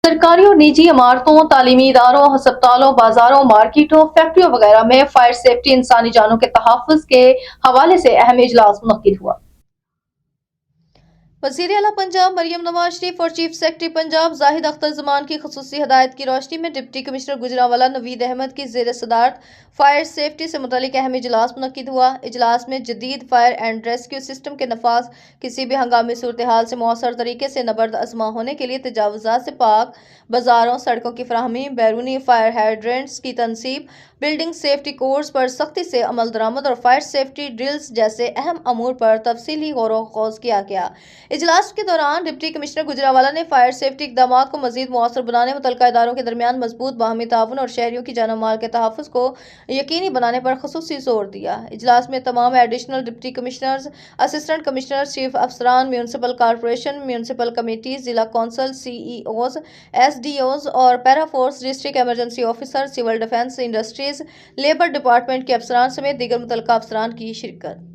سرکاری اور نجی عمارتوں، تعلیمی اداروں، ہسپتالوں، بازاروں، مارکیٹوں، فیکٹریوں وغیرہ میں فائر سیفٹی انسانی جانوں کے تحفظ کے حوالے سے اہم اجلاس منعقد ہوا۔ وزیر اعلیٰ پنجاب مریم نواز شریف اور چیف سیکرٹری پنجاب زاہد اختر زمان کی خصوصی ہدایت کی روشنی میں ڈپٹی کمشنر گوجرانوالہ نوید احمد کی زیر صدارت فائر سیفٹی سے متعلق اہم اجلاس منعقد ہوا۔ اجلاس میں جدید فائر اینڈ ریسکیو سسٹم کے نفاذ، کسی بھی ہنگامی صورتحال سے مؤثر طریقے سے نبرد آزما ہونے کے لیے تجاوزات سے پاک بازاروں، سڑکوں کی فراہمی، بیرونی فائر ہائیڈرینٹس کی تنصیب، بلڈنگ سیفٹی کوڈز پر سختی سے عمل درآمد اور فائر سیفٹی ڈرلز جیسے اہم امور پر تفصیلی غور و خوض کیا گیا۔ اجلاس کے دوران ڈپٹی کمشنر گوجرانوالہ نے فائر سیفٹی اقدامات کو مزید مؤثر بنانے، متعلقہ اداروں کے درمیان مضبوط باہمی تعاون اور شہریوں کی جان و مال کے تحفظ کو یقینی بنانے پر خصوصی زور دیا۔ اجلاس میں تمام additional deputy commissioners, assistant commissioners, chief افسران، میونسپل کارپوریشن، میونسپل کمیٹیز، ضلع council, C E Os, S D Os اور para force, district emergency officer, civil defence, industries, labour department کے افسران سمیت دیگر متعلقہ افسران کی شرکت۔